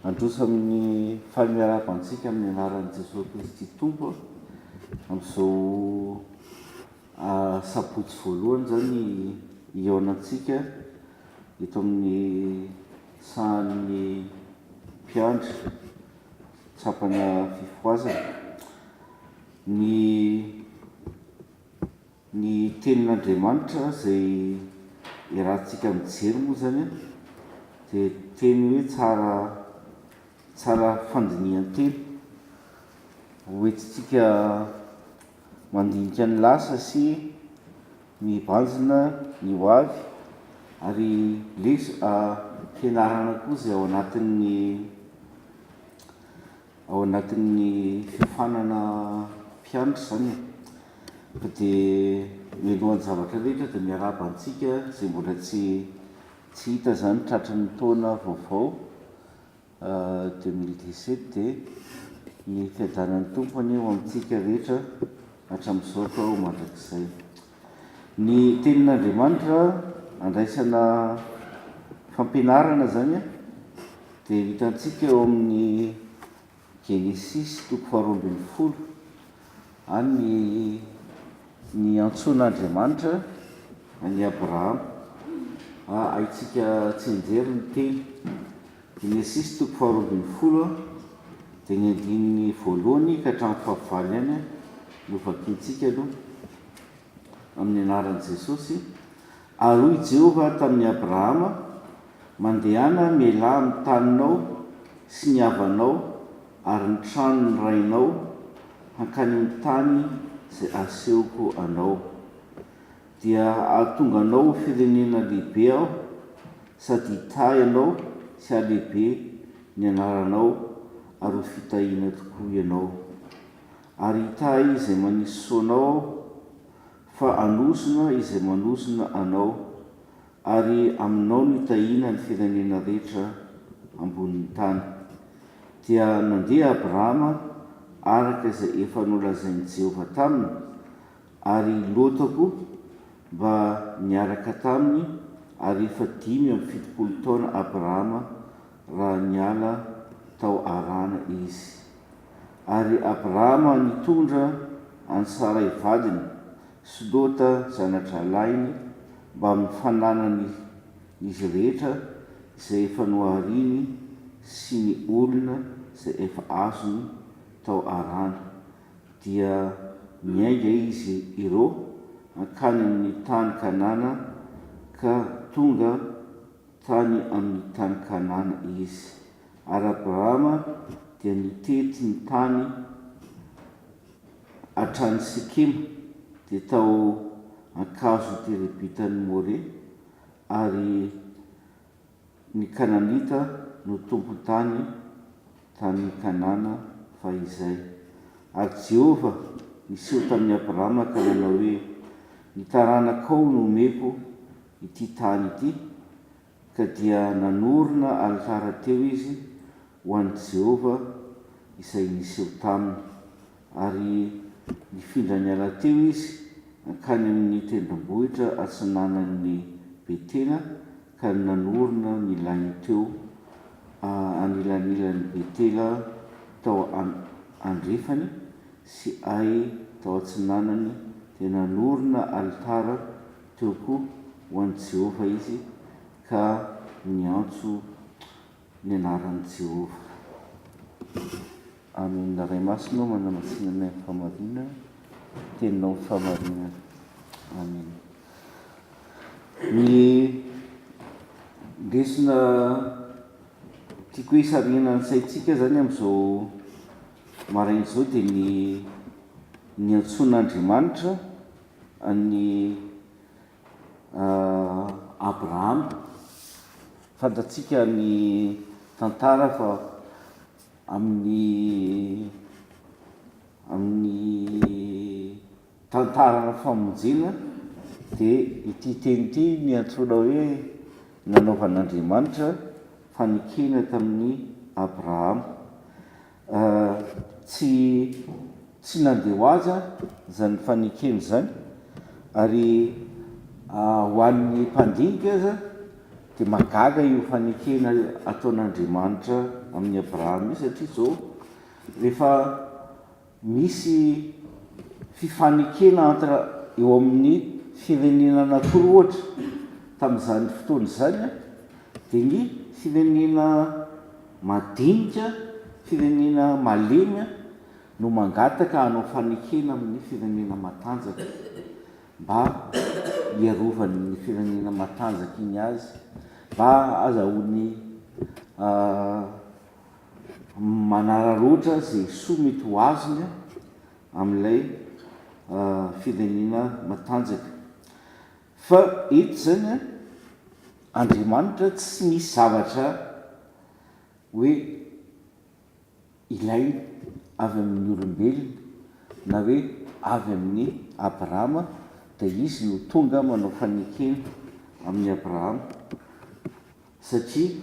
androso amin'ny fahalimiaravantsika amin'ny anaran'i Jesosy Kristy tompo amin'izao sabotsy voalohany zany iaonantsika eto amin'ny sahan'ny mpiandry tsapana fifoazana ny tenin'Andriamanitra zay irahantsika mijery moa zany dia teny hoe tsara fandinihan-teny hoentintsika mandinika ny lasa sy mibanjina ny hoavy ary fianarana koa zay ao anatin'ny fifanana mpianatra zany fa dia mialohan'ny zavatra rehetra dia miarabantsika zay mbola tsy hita zany tratran'ny taona vaovao 2017 dia ny fiadanan'ny tompony eo amintsika rehetra hatramin'izao atao mandrakizay. Ny tenin'Andriamanitra andraisana fampianarana zany dia hitantsika eo amin'ny Genesis 2:12 any ny antsoan'Andriamanitra any Abrahama. Haitsika tsy enjery ny teny Genesis 2:12 dia ny andininy voalohany ka hatramin'ny fahavalo ihany no vakiantsika aloha amin'ny anaran'i Jesosy. Aroy Jehovah tamin'ny Abrahama, mandehana mialahy amin'ny taninao sy ny havanao ary ny trano ny rainao hankany amin'ny tany izay asehoko anao, dia ahatonga anao firenena lehibe aho sady hitahy ianao sy halehibe ny anaranao ary ho fitahiana tokoa ianao, ary hitahy izay manisy soanao aho fa anosona izay manosona anao, ary aminao no hitahiana ny firenena rehetra ambonin'ny tany. Dia nandeha Abrahama araka izay efa nolazain'i Jehovah taminy, ary Lota koa mba niaraka taminy, ary efa 570 taona Abrahama raha niala tao Harana izy. Ary Abrahama nitondra any Sarai vadiny sy Lota zanatra lainy mba mifananany izy rehetra izay efa nohariny sy ny olona izay efa azony tao Harana, dia miainga izy ireo hankany amin'ny tany Kanana ka tonga tany amin'ny tany Kanana izy. Ary Abrahama dia nitety ny tany hatrany Sikema dia tao ankazo terebitany More, ary ny Kananita no tompo-tany tany Kanana fahizay. Ary Jehovah niseho tamin'ny Abrahama ka nanao hoe, ny taranakao no omeko ity tany ity, ka dia nanorina alitara teo izy ho an'i Jehovah izay niseho taminy, ary nifindra niala teo izy hankany amin'ny tendrombohitra atsinanan'ny Betela, ka nanorina ny lainy teo anilan'ilan'ny Betela tao andrefany sy Ai tao atsinanany, dia nanorina alitara teo koa ho an'i Jehovah izy, ka niantso ny anaran'i Jehovah. Amen. Ray masina manamasinanay famarina, teninao famarina. Amen. Ny lesona tiako hisarihana ny saintsika zany amin'izao maraina izao dia ny antsoan'Andriamanitra any Abrahama. Fantatsika ny tantara fa amin'ny tantara famonjena dia ity teny ity niantsoana hoe nanaovan'Andriamanitra fanikena tamin'ny Abrahama. Tsy nandeha ho aza zany fanikena zany, ary ho an'ny mpandinika aza dia magaga io fanekena ataon'Andriamanitra amin'ny Abrahama io satria zao rehefa misy fifanekena entre eo amin'ny firenena anankiroa ohatra tamin'izany fotoana izany a dia ny firenena madinika firenena malemy no mangataka hanao fanekena amin'ny firenena matanjaka mba hiarovany firenena matanjaka iny azy mba azahoany manararoatra zay soa mety ho azony amin'ilay firenena matanjaka fa eto zany a Andriamanitra tsy misy zavatra hoe ilay avy amin'ny olombelona na hoe avy amin'ny Abrahama dia izy no tonga manao fanekena amin'ny Abrahama satria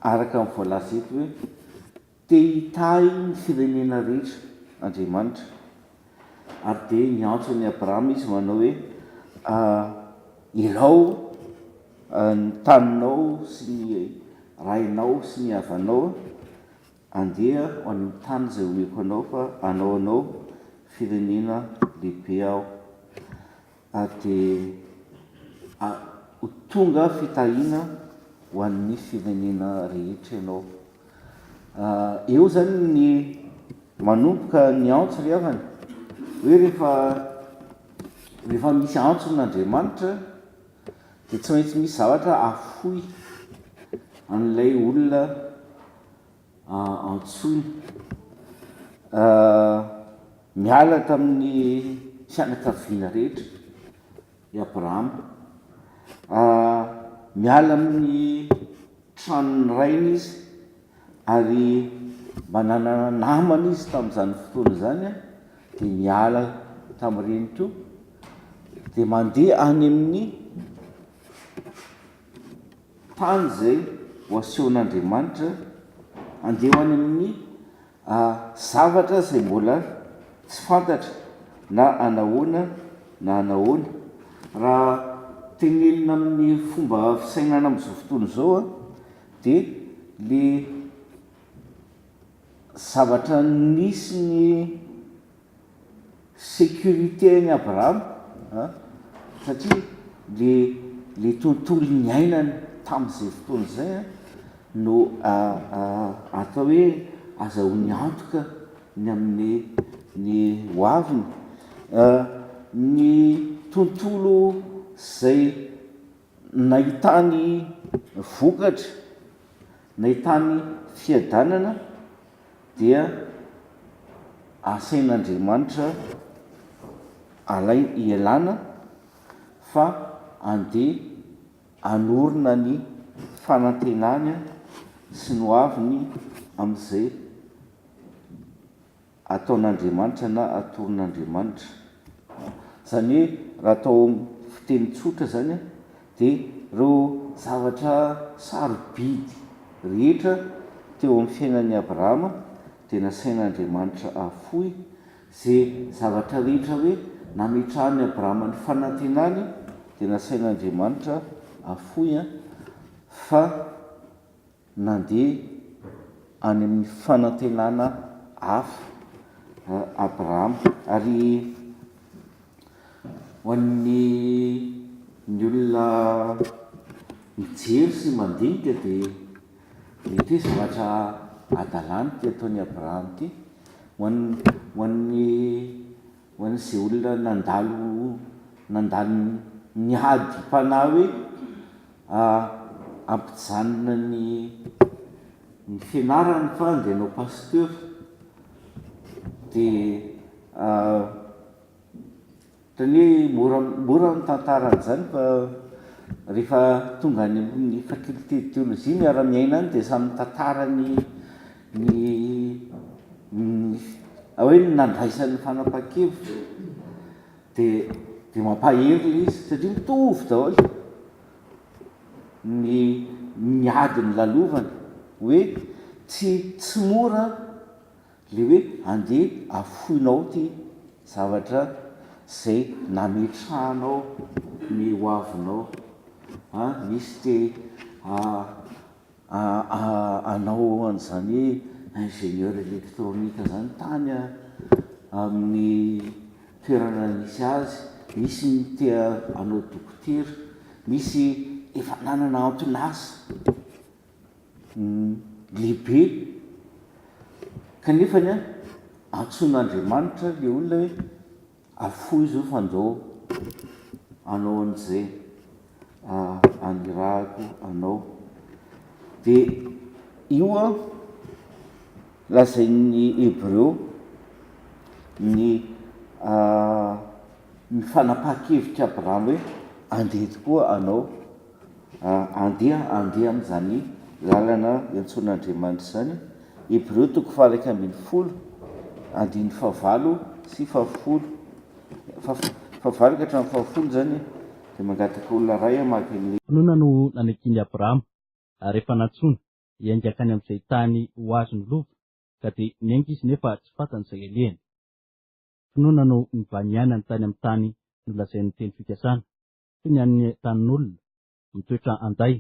araka amin'ny voalaza eto hoe te hitahy ny firenena rehetra Andriamanitra ary dia niantso any Abrahama izy manao hoe ilao ny taninao sy ny rainao sy ny havanao andeha ho any tany izay omeko anao fa anao firenena lehibe aho dia ho tonga fitahiana ho an'ny firenena rehetra ianao. Eo zany ny manomboka ny antso ry havana hoe rehefa misy antson'Andriamanitra dia tsy maintsy misy zavatra afoy an'ilay olona antsoina miala tamin'ny fianakaviana rehetra i Abrahama miala amin'ny tranony rainy izy ary mba nanana namana izy tamin'izany fotoana zany dia miala tamin'ireny to dia mandeha any amin'ny tany zay ho asehon'Andriamanitra andeha any amin'ny zavatra zay mbola tsy fantatra na anahoana raha tenenina amin'ny fomba fisainana amin'izao fotoana izao dia le zavatra nisy ny sécurité any Abrahama satria le tontolo ny ainany tamin'izay fotoana izay no atao hoe azahoany antoka ny amin'ny ny hoaviny ny tontolo zay nahitany vokatra nahitany fiadanana dia asain'Andriamanitra ialana fa andeha anorina ny fanantenany sy ny hoaviny amin'izay ataon'Andriamanitra na atoron'Andriamanitra zany hoe raha atao fiteny tsotra zany dia reo zavatra sarobidy rehetra teo amin'ny fiainan'ny Abrahama dia nasain'Andriamanitra afoy zay zavatra rehetra hoe nametrahany Abrahama ny fanantenany dia nasain'Andriamanitra afoy fa nandeha any amin'ny fanantenana hafa Abrahama ary ho an'ny olona mijery sy mandinika dia mety hoe zavatra adalany ty ataony Abrahama ty ho an'izay olona nandalo niady mpanahy hoe ampijanona ny fianarany fa andeha hanao pasteur dia tany hoe mora ny tantaran'izany fa rehefa tonga any amin'ny faculté de théologie miara-miaina any dia samy tantarany hoe nandraisan'ny fanapahan-kevitra dia mampahery le izy satria mitovy daholo ny adiny lalovana hoe tsy mora le hoe andeha afoinao ty zavatra zay nametrahanao ny hoavinao misy te anao an'izany ingénieur électronique zany tany amin'ny toerana misy azy, misy ny tea anao dokotera, misy efa nanana antonasa lehibe kanefany antson'Andriamanitra le olona hoe afoy zao fandao anao an'izay anirahako anao. De io lazain'ny Hébreu ny fanapaha-kevitra Abrahama hoe andeha tokoa anao, andeha amin'izany lalana iantson'Andriamanitra zany. Hébreu 1:12, 9 sy 10, 9 ka hatramin'ny 10 zany de mangataka olona ray amaky an'le finoana no nanekiny Abrahama rehefa nantsona hiaingaka any amin'izay tany ho azony lova ka dia niainga izy nefa tsy fantany izay alehany. Finoana no nivaniana ny tany amin'ny tany nolazain'ny teny fikasana toy ny an'ny tanin'olona mitoetra anday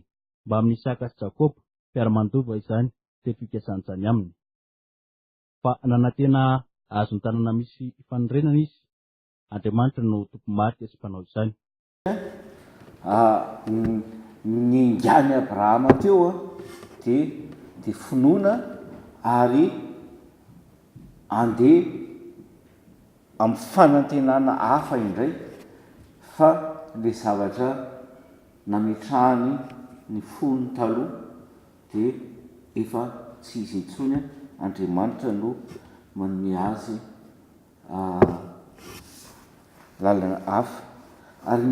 mba amin'ny Isaka sy Jakoba mpiara-mandova izany teny fikasana izany aminy. Fa nanantena azo ny tanàna misy fanondrenana izy, Andriamanitra no tompo-marika sy mpanao izany. Ny ingany Abrahama teo de finoana ary andeha amin'ny fanantenana hafa indray fa le zavatra nametrahany ny fony taloha de efa tsy izy intsony, Andriamanitra no manome azy lalana hafa. Ary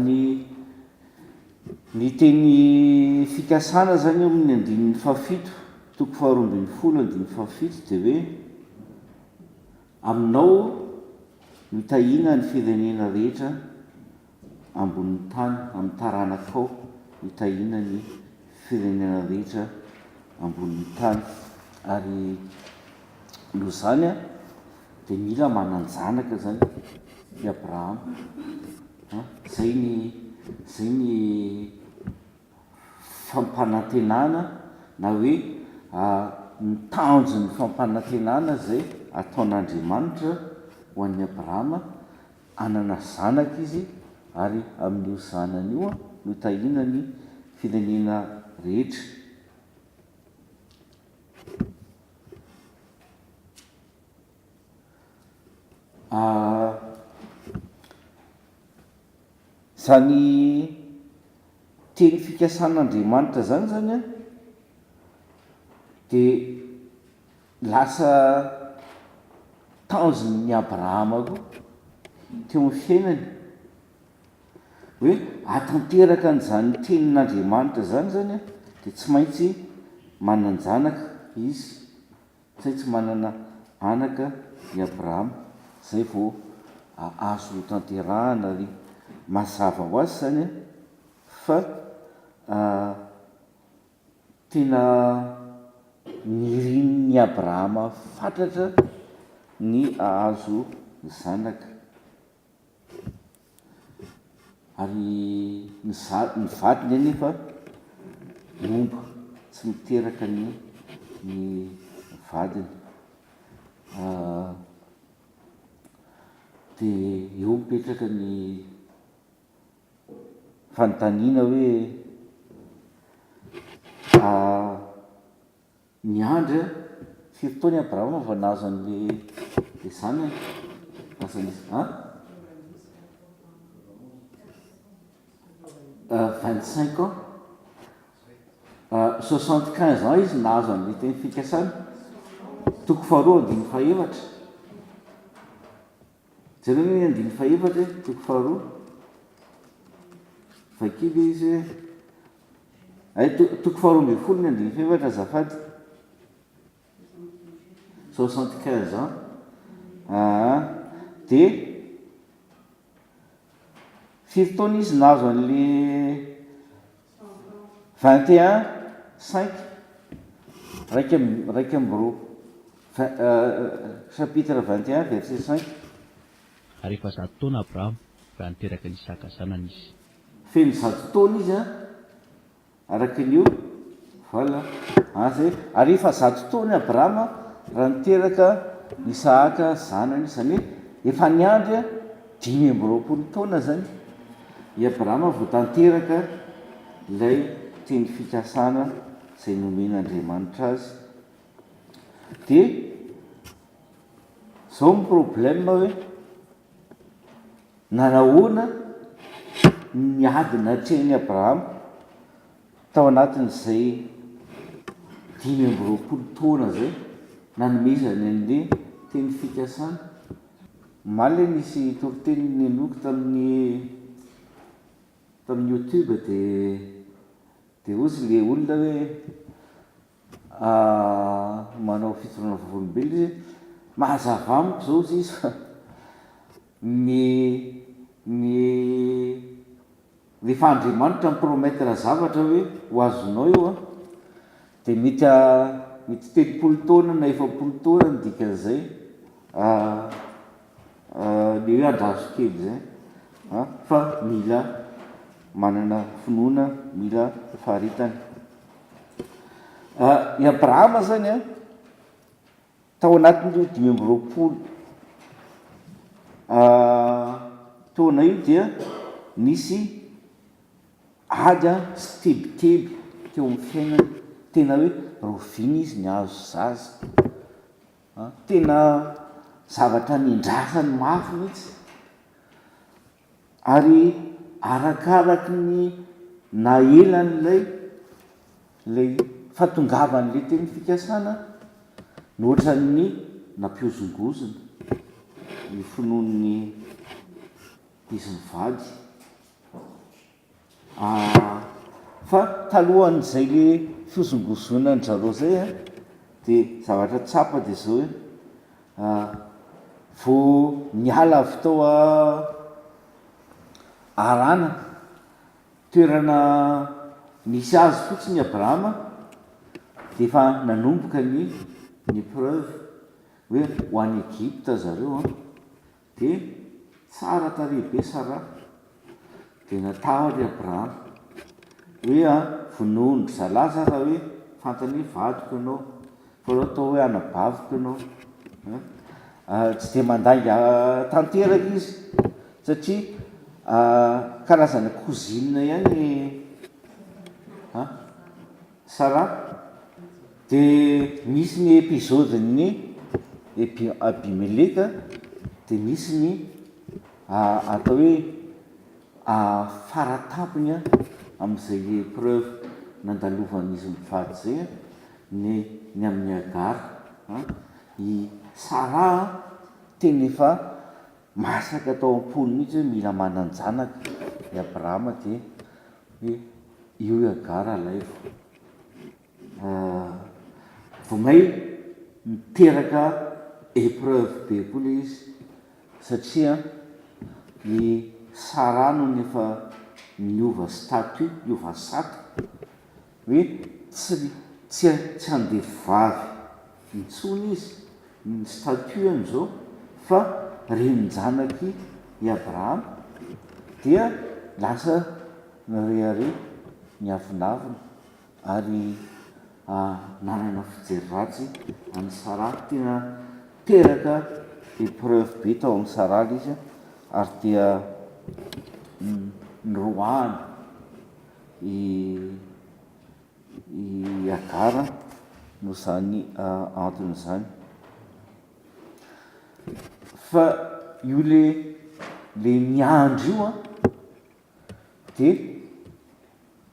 ny teny fikasana zany amin'ny 17, 2:12, de hoe aminao mitahina ny firenena rehetra ambonin'ny tany, amin'ny taranakao mitahina ny firenena rehetra ambonin'ny tany. Ary noho zany de mila mananjanaka zany i Abrahama. Zay ny fampanantenana na hoe ny tanjon'ny fampanantenana zay ataon'Andriamanitra ho an'ny Abrahama, anana zanaka izy ary amin'io zanany io no tahina ny firenena rehetra. Zany teny fikasan'Andriamanitra zany de lasa tanjon'ny Abrahama koa teo amin'ny fiainany hoe atanteraka an'izany tenin'Andriamanitra zany de tsy maintsy mananjanaka izy, tsy maintsy manana anaka i Abrahama, zay vao azo tanterahana ary mazava ho azy zany fa tena nirin'ny Abrahama fantatra ny ahazo zanaka. Ary ny vadiny anefa omba tsy miteraka ny vadiny. De eo mipetraka ny fanontaniana hoe niandra firy taona i Abrahama vao nahazo an'le zanany, azany 25 ans, 75 ans izy nahazo an'le teny fikasana, 2:17. Jereo hoe 2:17, 2:2 vakily izy ay 2:12 ny 17 azafady, 75 ans. De firy taona izy nahazo an'le 21:5, raiky amby roa, chapitre 21 verset 5. Ary efa 100 taona Abrahama raha niteraka ny Isaka zanany izy. Feno 100 taona izy araka nio vala zay ary efa zato taony abrahama raha niteraka nisahaka zanany zany hoe efa niandry a 5 taona zany i abrahama vo tanteraka ilay teny fikasana zay nomen'andriamanitra azy dia zao ny problema hoe nanahoana niadina treny abrahama tao anatin'izay 5 taona zay nanomezany an'le teny fikasana maly nisy toriteny nenoky tamin'ny youtube dia ozy le olona hoe manao fitoroana volombelona izy mahazava amiko zao zy izy fa ny rehefa andriamanitra mipromettre zavatra hoe ho azonao io a dia mety 30 taona na 40 taona ny dikan'izay le hoe andrazo kely zay fa mila manana finoana mila faharitany i abrahama zany a tao anatin'io 5 taona io dia nisy ady sy tebiteby teo amin'ny fiainana tena hoe rovina izy ny azo zaza tena zavatra nindrasany mafy mihitsy ary arakaraky ny naelan'lay fahatongavan'lay teny fikasana nohatran'ny nampiozongozona ny finoan'ny izy mivady fa talohan'izay le fiozongozona ny zareo zay a dia zavatra tsapa dia zao hoe vo niala avy tao arana toerana misy azy fotsiny abrahama dia efa nanomboka ny preuve hoe ho any Egypta zareo dia tsara tarehibe sara dia natahotra abrahama hoe vonoandry zalaza raha hoe fantany hoe vadiko ianao fa reo atao hoe anabaviko ianao tsy dia mandanga tanteraka izy satria karazana cousine ihany sara dia misy ny épisode-ny Abimeleka dia misy ny atao hoe faratampony amin'izay preuve nandalovan'izy mivady zay ny amin'ny Agara i Sara tena efa masaka tao am-pony mihitsy hoe mila mananjanaka i abrahama dia hoe io Agara laivo vomay miteraka épreuve be koa le izy satria ny Sara no nefa niova statut niova saka hoe tsy andeha vavy mitsony izy ny statut an'izao fa renin-janaky i abrahama dia lasa narehare niavinavina ary nanana fijery ratsy amin'ny Sara tena teraka épreuve be tao amin'ny Sara izy ary dia nyroahany i Agara no zany anton'izany fa io le miandro io dia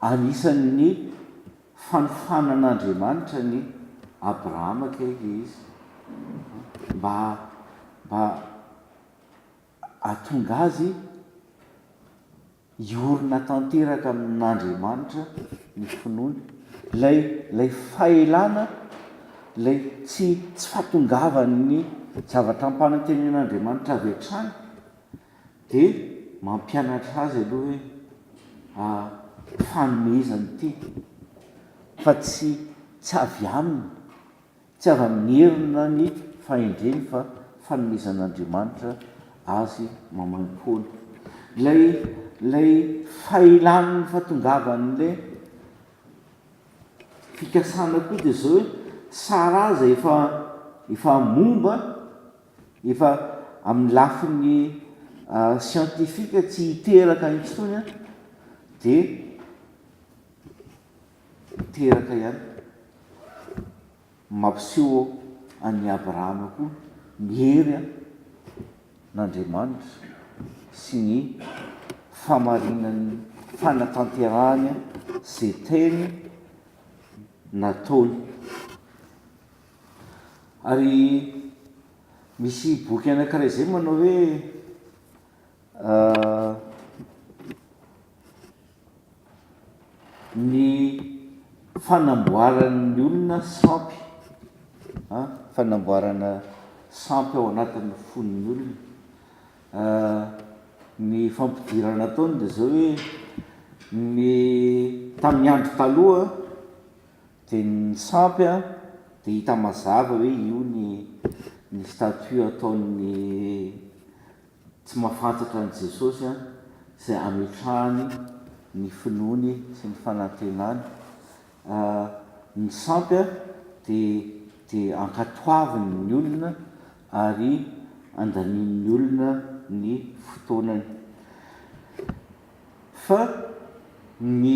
anisan'ny fanofanan'Andriamanitra ny Abrahama kaiky izy mba atonga azy iorina tanteraka amin'Andriamanitra ny finoana lay faelana lay tsy fahatongavan'ny zavatra ampanantenen'Andriamanitra avy hatrany dia mampianatra azy aloha hoe fanomezany ity fa tsy avy aminy tsy avy amin'ny herina ny fahendreny fa fanomezan'Andriamanitra azy mamaim-poana lay faelan'ny fahatongavan'lay fikasana koa de zao hoe saraza efa momba efa amin'ny lafiny sientifika tsy hiteraka intsony de teraka ihany mampiseho an'ny abrahama koa mihery n'andriamanitra sy ny famarinany fanatanterahany zay teny nataony. Ary misy boky anankiray zay manao hoe ny fanamboaran'ny olona sampy fanamboarana sampy ao anatin'ny fon'ny olona. Ny fampidirana ataony de zao hoe ny tamin'ny andro taloha de ny sampy de hita mazava hoe io ny statut ataony tsy mahafantatra an' Jesosy zay ametrahany ny finoany sy ny fanantenany. Ny sampy de ankatoaviny ny olona ary andanian'ny olona ny fotoanany. Fa ny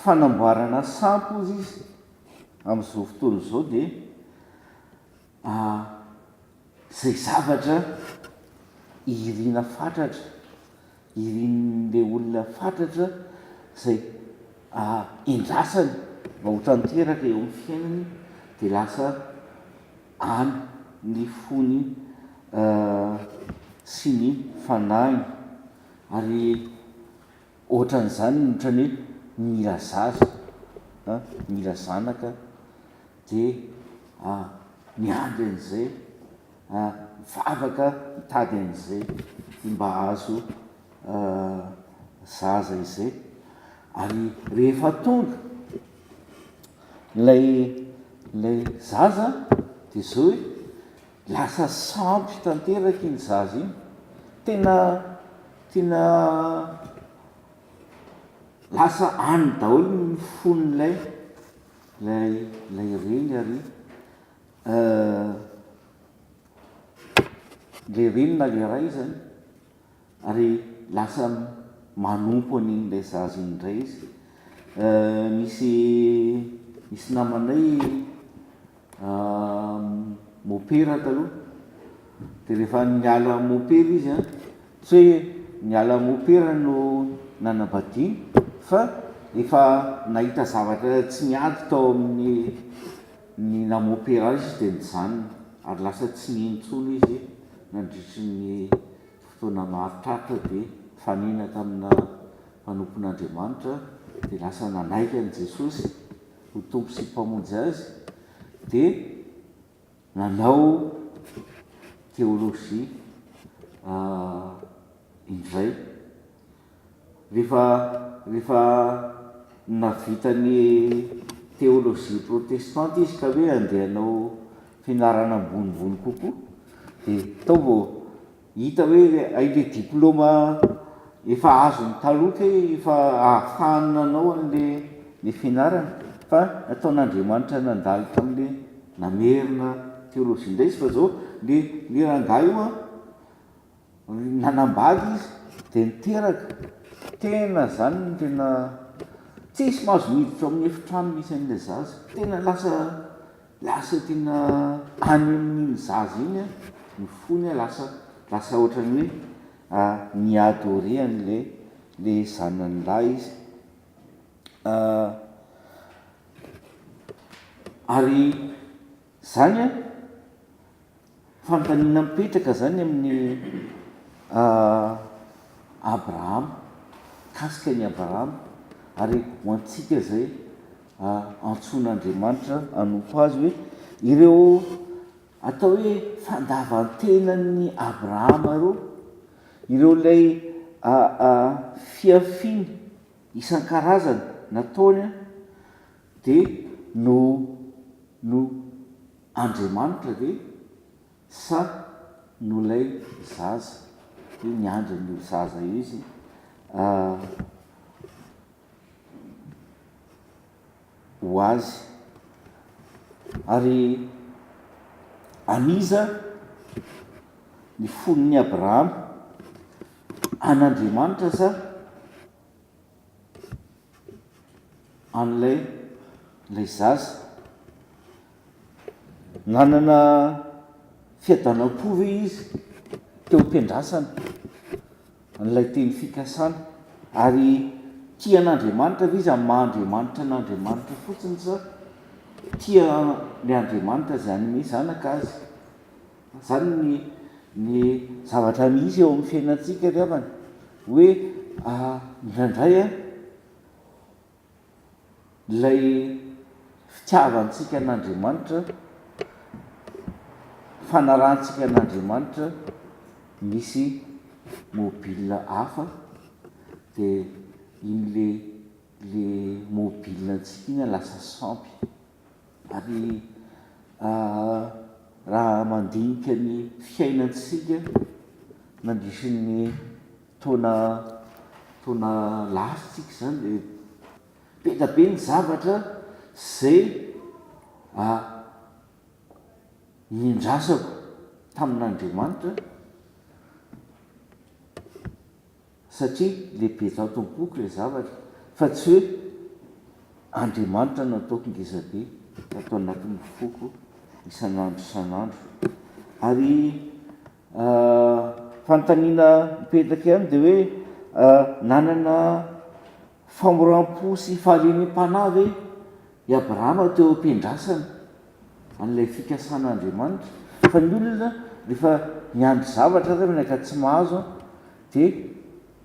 fanamboarana sampy ozy izy amin'izao fotoana zao de zay zavatra irina fatratra irin'le olona fatratra zay endrasany mba ho tanteraka eo amin'ny fiainany de lasa any ny fony sy ny fanahiny. Ary ohatran'izany ohatrany hoe mila zaza mila zanaka de miandry an'izay mivavaka mitady an'izay mba azo zaza izay. Ary rehefa tonga lay zaza de zao hoe lasa sampy tanteraky iny zaza iny, tena lasa any daholo ny fon'lay reny. Ary le reny na le ray zany ary lasa manompo an'inylay zaza iny ndray izy. Misy namanay mopera taloha de rehefa niala mopera izy tsy hoe niala mopera no nanambadiny fa efa nahita zavatra tsy miady tao amin'ny namopera izy de nijanona ary lasa tsy nintsony izy nandritry ny fotoana mahatratra de fanina tamina mpanompon'Andriamanitra de lasa nanaiky an' Jesosy ho tompo sy mpamonjy azy de nanao teolojia indray. Rehefa navitany teolojia protestante izy ka hoe andeha hanao fianarana ambonimbony kokoa de tao vo hita hoe aile diplôma efa azony taloka efa ahafahany nanao an'le fianarana. Fa ataon'Andriamanitra nandalo tam'le namerina teolojia indray izy fa zao le rangahy io nanambady izy de niteraka tena zany ny tena tsisy mahazo miditra amin'ny efitrano misy an'le zaza, tena lasa tena any amin'iny zaza iny ny fony lasa ohatrany hoe niadore an'le zanany lahy izy. Ary zany fanontaniana mipetraka zany amin'ny Abrahama, kasika ny Abrahama, ary ho antsika zay antson'Andriamanitra anompo azy hoe ireo atao hoe fandavantenan'ny Abrahama ireo lay fiafiny isan-karazany nataony de no Andriamanitra ve sa no lay zaza hoe miandry an'io zaza io izy. ho azy ary aniza ny fonony Abrahama an'Andriamanitra sa an'lay zaza nanana fiadanam-po ve izy teo am-piandrasana n'lay teny fikasana ary tia an'Andriamanitra ve izy amin'ny maha-Andriamanitra n'Andriamanitra fotsiny sa tia ny Andriamanitra zay anome zanaka azy. Zany ny zavatra misy eo amin'ny fiainantsika ry havana hoe indraindray lay fitiavantsika n'Andriamanitra, fanarantsika n'Andriamanitra misy mobile hafa dia in'le mobile antsika iny lasa sampy ary raha mandinika ny fiainantsika nandrisin'ny taona lafitsika zany dia betabe ny zavatra zay niandrasako tamin'Andriamanitra satria lehibe tato ny boky ilay zavatra fa tsy hoe Andriamanitra nataoko ngezabe atao anatin'ny foko isan'andro ary fanontaniana mipetraka ihany dia hoe nanana famoram-po sy fahalemem-panahy ve i Abrahama teo am-piandrasana an'ilay fikasan'Andriamanitra. Fa ny olona rehefa miandry zavatra zany ka tsy mahazo dia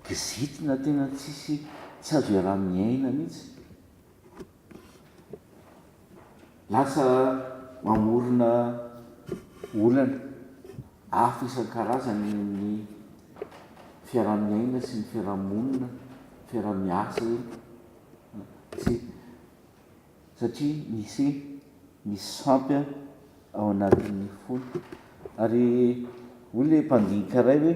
gizitina tena tsy azo iaraha-miaina mihitsy, lasa mamorona olana hafa isan-karazany amin'ny fiaraha-miaina sy ny fiaraha-monina, fiaraha-miasa satria misy sampy ao anatin'ny fony. Ary olona mpandinika ray hoe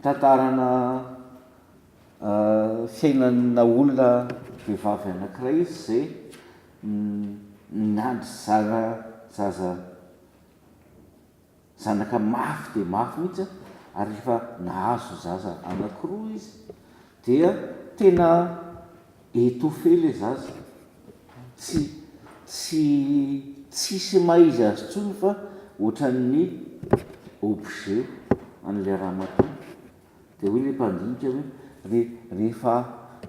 tantarana fiainana olona vehivavy anankiray izy zay nandry zanaka mafy dia mafy mihitsy ary rehefa nahazo zaza anankiroa izy dia tena etofely le zaza, tsisy maizy azy tsony fa ohatran'ny objet an'ilay ramatoa. Dia hoe le mpandinika hoe rehefa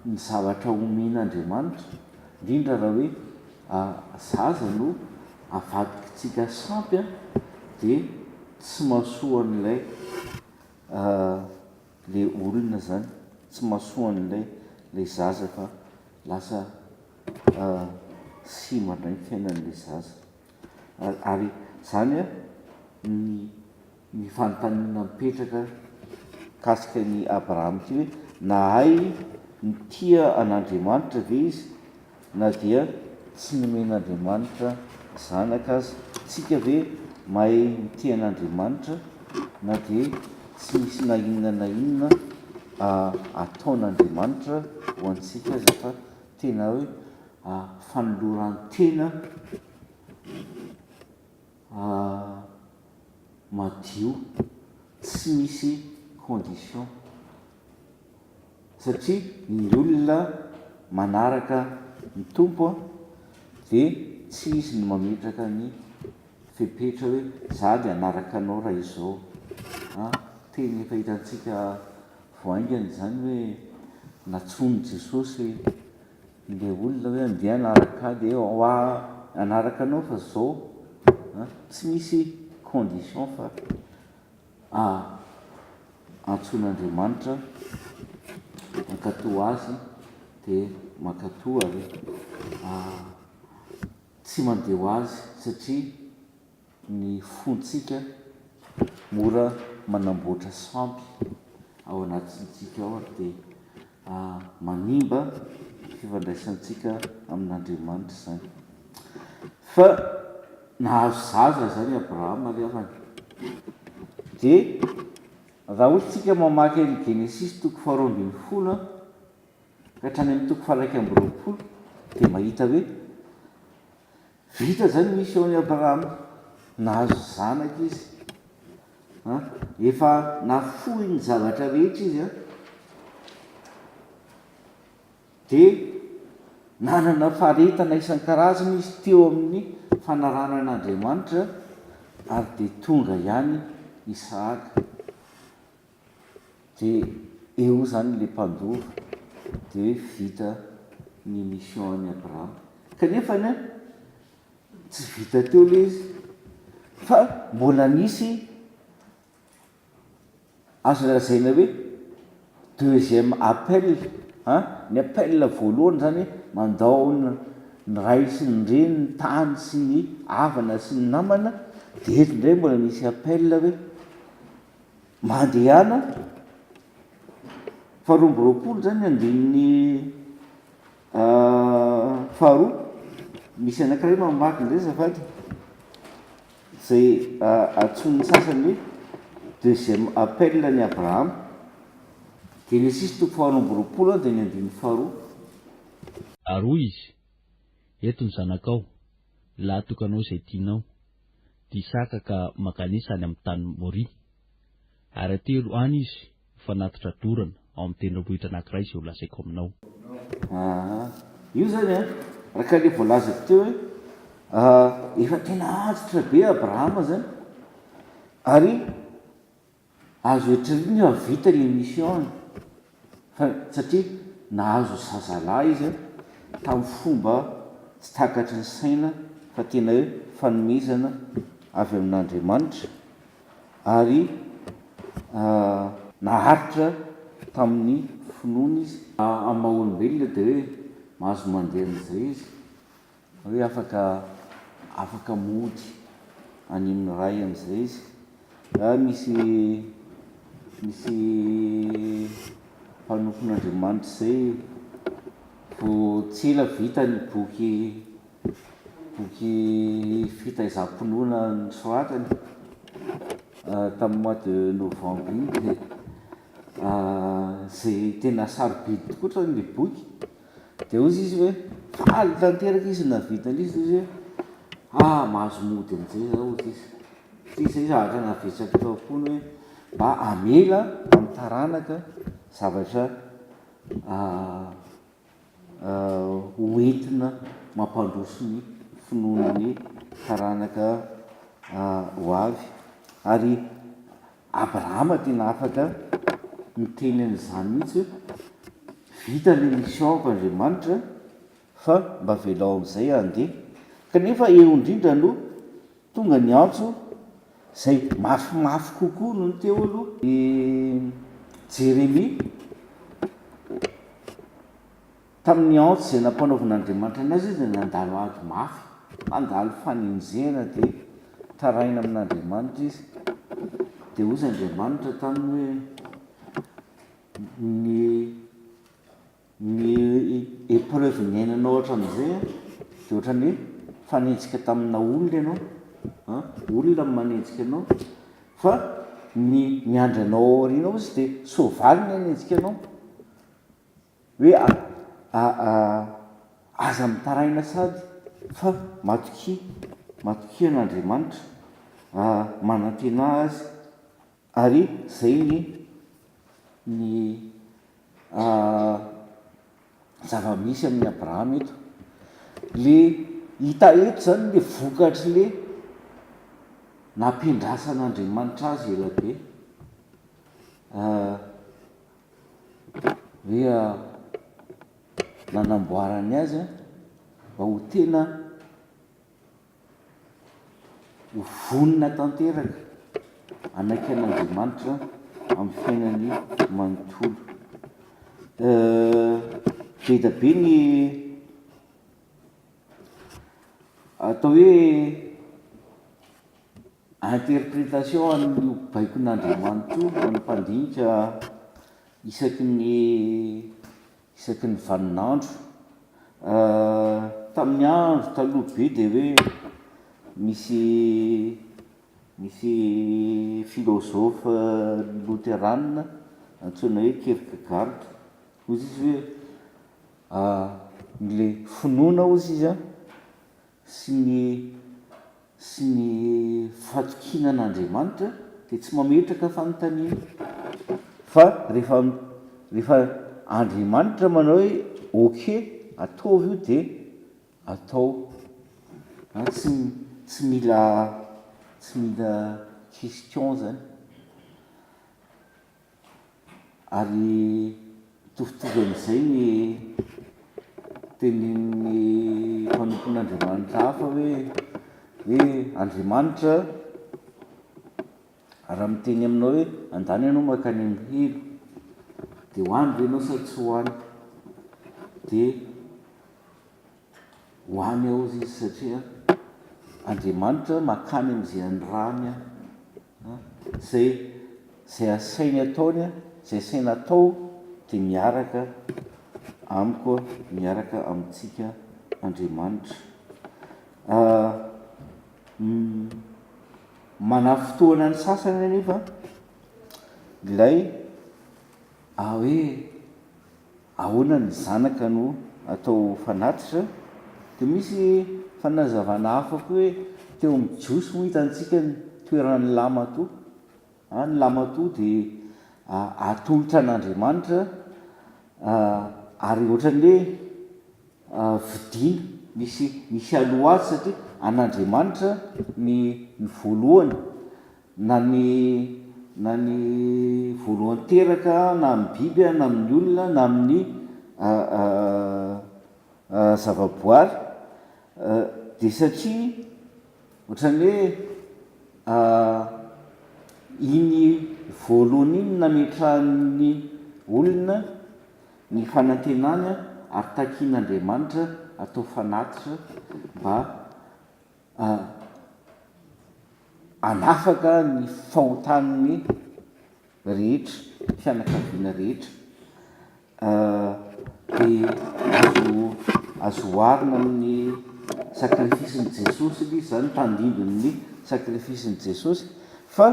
ny zavatra omen'Andriamanitra indrindra raha hoe zaza no avadikitsika sampy dia tsy mahasoa an'ilay le olona zany, tsy mahasoa an'ilay zaza fa lasa simana ny fiainan'ilay zaza. Ary zany ny fanontaniana mipetraka kasika ny Abrahama ity hoe nahay ny tia an'Andriamanitra ve izy na dia tsy nomen'Andriamanitra zanaka azy. Tsika ve mahay ny tia an'Andriamanitra na dia tsy misy na inona na inona ataon'Andriamanitra ho antsika aza fa tena hoe fanoloran-tena madio, tsy misy condition satria ny olona manaraka ny tompo dia tsy izy ny mametraka ny fepetra hoe za dia anaraka anao raha izao. Teny efa hitantsika voaingany zany hoe natsony Jesosy ilay olona hoe andeha anaraka dia ho anaraka anao fa zao tsy misy condition fa antson'Andriamanitra mankatoa azy dia mankatoa ary tsy mandeha ho azy satria ny fontsika mora manamboatra sampy ao anatintsika ao ary dia manimba fifandraisantsika amin'Andriamanitra zany. Fa nahazo zaza zany Abrahama ry havana dia raha ohatsika mamaky ny Genesis 12:10 ka hatrany amin'ny toko faraika amby roapolo dia mahita hoe vita zany mission-ny Abrahama, nahazo zanaka izy, efa nafohy ny zavatra rehetra izy dia nanana faharetana isan-karazany izy teo amin'ny fanaranan'Andriamanitra ary dia tonga ihany Isaka. Dia eo zany le mpandova dia vita ny mission-ny Abrahama. Kanefa tsy vita teo le izy fa mbola nisy azo lazaina hoe deuxième appel, ny appel voalohany zany mandao ny ray sy ny reny, ny tany sy ny havana sy ny namana, dia eto indray mbola misy appel hoe mandehana faharoa amby roapolo zany andininy faharoa. Misy anankiray mamaky indray zafady zay antson'ny sasany hoe deuxième appel ny Abrahama, dia ny sisy toko faharoa amby roapolo dia ny andininy faharoa. Aroa izy, eto ny zanakao, laha tokanao izay tianao, dia Isaka ka makanisa any amin'ny tany Moria. Ary atelo any izy fanatitra dorana ao amin'ny tendrombohitra anankiray izay ho lazaiko aminao. Io zany raka le voalazako teo hoe efa tena antitra be Abrahama zany, ary azo oetrany vita le mission, satria nahazo zazalahy izy tamin'ny fomba tsy takatry ny saina fa tena hoe fanomezana avy amin'Andriamanitra, ary naharitra tamin'ny finoana izy. Amin'ny maha-olombelona dia hoe mahazo mandeha an'izay izy, hoe afaka mody any amin'ny ray amin'izay izy. Misy mpanompon'Andriamanitra izay vo tsela vita ny boky fitaizam-pinoana ny soratany tamin'ny mois de novembre iny, dia zay tena sarobidy tokoa le boky, dia ozy izy hoe faly tanteraka izy navitana izy, izy hoe mahazo mody amin'izay zao izy. Izay zavatra navetsaka tao am-pony hoe mba amela amin'ny taranaka zavatra hoentina mampandroso ny finoanany taranaka ho avy. Ary Abrahama tena afaka miteny an'izany mihitsy hoe vita le mission-ko Andriamanitra fa mba velao amin'izay andeha. Kanefa eo indrindra no tonga ny antso zay mafimafy kokoa no teo aloha Jeremia tamin'ny antso zay nampanaovan'Andriamanitra anazy izy, nandalo ady mafy, nandalo faninjena dia taraina amin'Andriamanitra izy. Dia ozy Andriamanitra taminy hoe ny épreuve niainanao ohatran'izay dia ohatrany hoe fanenjika tamina olona ianao, olona manenjika anao, fa ny andranao aoriana ao izy dia soavaly ny anenjika anao, hoe aza mitaraina sady fa matokia an'Andriamanitra manantena azy. Ary zay ny zava-misy amin'ny Abrahama eto. Le hita eto zany le vokatry le nampiandrasan'Andriamanitra azy elabe, hoe nanamboarany azy mba ho tena ho vonina tanteraka anaiky an'Andriamanitra amin'ny fiainany manontolo. Be da be ny atao hoe interprétation an'io baikon'Andriamanitra io amin'ny mpandinika isaky ny vaninandro. Tamin'ny andro taloha be dia hoe misy philosophe lutheranina antsoina hoe Kierkegaard, ozy izy hoe nyle finoana ozy izy a sy ny fatokinan'andriamanitra dia tsy mametraka fanontaniana fa rehefa andriamanitra manao hoe oke ataovy io dia atao tsy mila question zany. Ary mitovitovy amin'izay ny tenin'ny mpanompon'andriamanitra hafa hoe andriamanitra raha miteny aminao hoe andany ianao makany amin'ny helo dia hoany ve ianao sa tsy hoany, dia hoany ao izy satria andriamanitra makany amin'izay anyrany zay asainy ataony zay asaina atao dia miaraka amiko miaraka amintsika andriamanitra. Manafotoana ny sasany anefa ilay hoe ahoana ny zanaka no atao fanatitra, dia misy fanazavana hafa koa hoe teo mijoso ho hitantsika ny toeran'ny lamatoa. Ny lamatoa dia atolotra an'andriamanitra ary ohatran'le vidiana misy aloha azy satria an'andriamanitra ny voalohany na ny voalohany teraka na amin'ny biby na amin'ny olona na amin'ny zavaboary dia satria ohatran'hoe iny voalohany iny nametrahan'ny olona ny fanantenany ary takian'andriamanitra atao fanatitra mba anafaka ny fahotaniny rehetra, fianakaviana rehetra. Dia azo oharina amin'ny sakrifisin'i Jesosy izy zany tandindon'ny sakrifisin'i Jesosy. Fa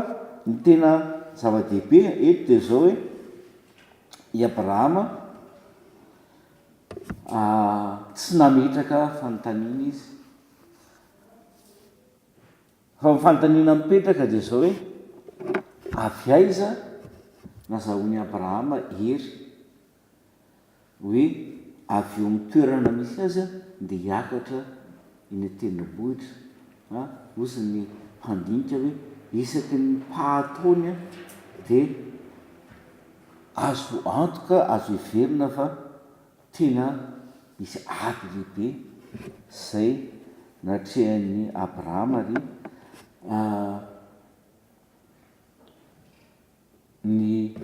ny tena zava-dehibe eto dia zao hoe i Abrahama tsy nametraka fanontaniana izy, fa nyfanontaniana mipetraka dia zao hoe avy aiza nazahoan'i Abrahama hery hoe avy eo amin'ny toerana misy azy dia hiakatra eny an-tendrombohitra. Ozy ny mpandinika hoe isaky ny mpahataony dia azo antoka, azo heverina fa tena misy ady lehibe zay natrehan'ny Abrahama ary ny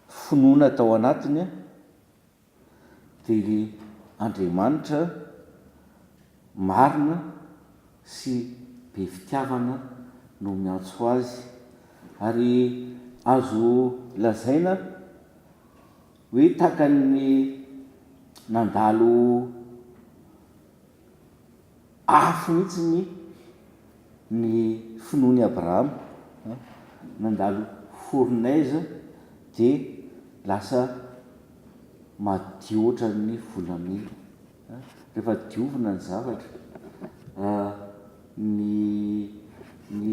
finoana tao anatiny dia Andriamanitra marina sy be fitiavana no miantso azy. Ary azo lazaina hoe tahaka ny nandalo afo mihitsy ny finoan'i Abrahama, nandalo fournaise dia lasa madio ohatran'ny volamena. Rehefa diovina ny zavatra, ny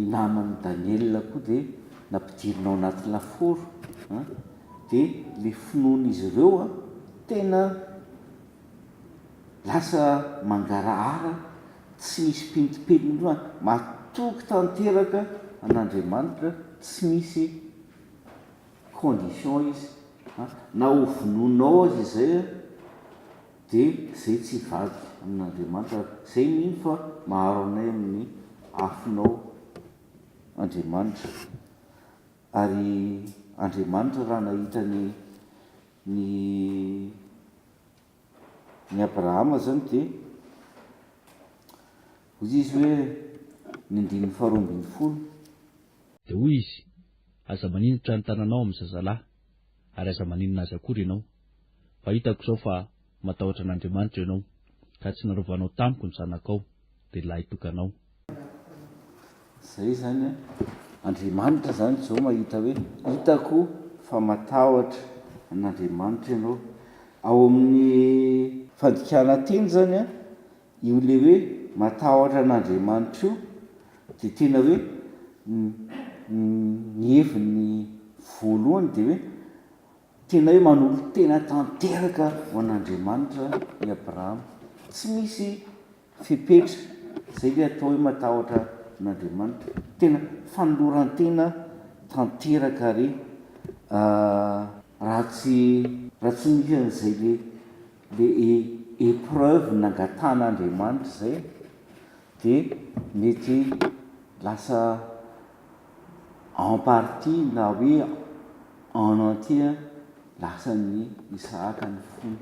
naman'i Daniel koa dia nampidirina ao anaty laforo, dia le finoan'izy ireo tena lasa mangarahara, tsy misy pentipelina, matoky tanteraka an'Andriamanitra, tsy misy condition izy. Na ho vonoinao azy izay dia zay tsy vady amin'Andriamanitra, zay mino fa maharo anay amin'ny afinao Andriamanitra. Ary Andriamanitra raha nahita ny Abrahama zany dia hoy izy hoe ny 1:20 dia hoy izy, aza maninitra ny tananao amin'ny zazalahy ary aza maninona azy akory ianao, fa hitako izao fa matahotra an'Andriamanitra ianao ka tsy narovanao tamiko ny zanakao dia lahy tokanao. Zay zany Andriamanitra zany zao mahita hoe hitako fa matahotra an'Andriamanitra ianao ao amin'ny fandikana teny zany a io le hoe matahotra an'andriamanitra io de tena hoe ny heviny voalohany de hoe tena hoe manolo tena tanteraka ho an'andriamanitra i Abrahama, tsy misy fepetra zay le atao hoe matahotra an'andriamanitra, tena fanoloran-tena tanteraka re raha tsy misy an'izay le épreuve nangatan'andriamanitra zay de mety lasa en partie na hoe en entier lasa ny Isaka ny fony,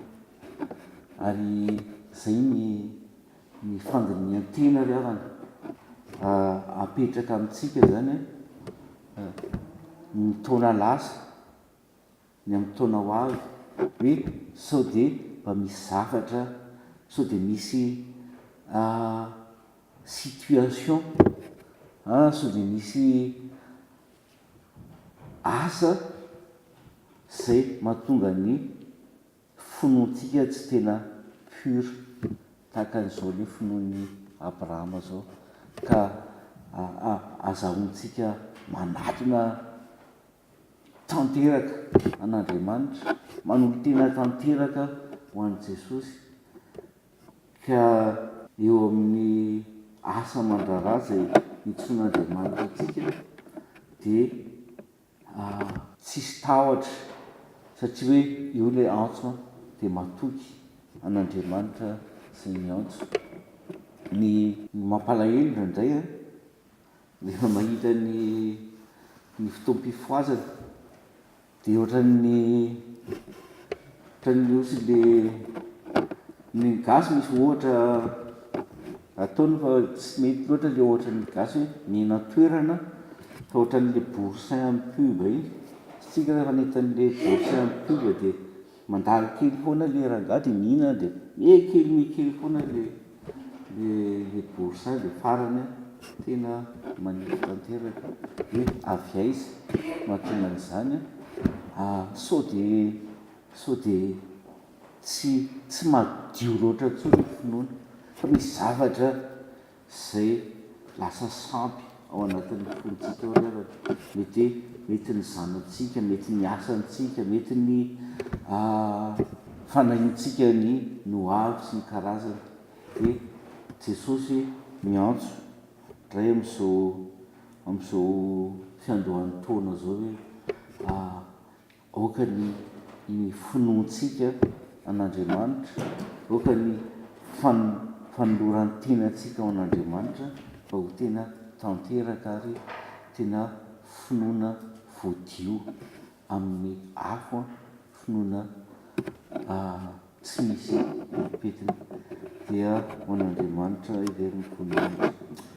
ary zay ny fandinihan-tena ry havana apetraka amintsika zany ny taona lasa ny amin'ny taona ho avy hoe sao de mba misy zavatra, sao de misy situation sao de misy asa zay mahatonga ny finoantsika tsy tena pur tahaka an'izao le finoan'ny Abrahama zao, ka azahoantsika manatona tanteraka an'andriamanitra, manolo tena tanteraka ho an'i Jesosy, ka eo amin'ny asa aman-draharaha zay nitson'andriamanitra atsika de tsisy tahotra, satria hoe io le antso de matoky an'andriamanitra zay ny antso. Ny mampalahelo indraindray rehefa mahita ny fotoam-pifoazana de ohatran'ny ohatsy le ny gasy misy ohatra ataony fa tsy mety loatra le ohatran'ny gasy hoe mihinan-toerana fa ohatran'le boursin amin'ny pub iny, sitsika rehefa netan'le boursin amin'ny pub de mandalo kely foana le rangaha de mihinana de mihekely foana le boursin de farany tena maniry tanteraka hoe avy aiza mahatonga an'izany sao de tsy madio loatra intsony ny finoana, fa misy zavatra zay lasa sampy ao anatin'ny fontsika ao rehefa mety ny zanatsika, mety ny asantsika, mety ny fanahintsika ny ho avy sy ny karazany, de Jesosy miantso ndray am'izao fiandohan'ny taona zao hoe aoka ny finoantsika an'andriamanitra, aoka ny fanoloran-tenantsika ao an'andriamanitra mba ho tena tanteraka ary tena finoana voadio amin'ny afo, finoana tsy misy petiny, dia ho an'andriamanitra iveryn'ny voninahitra.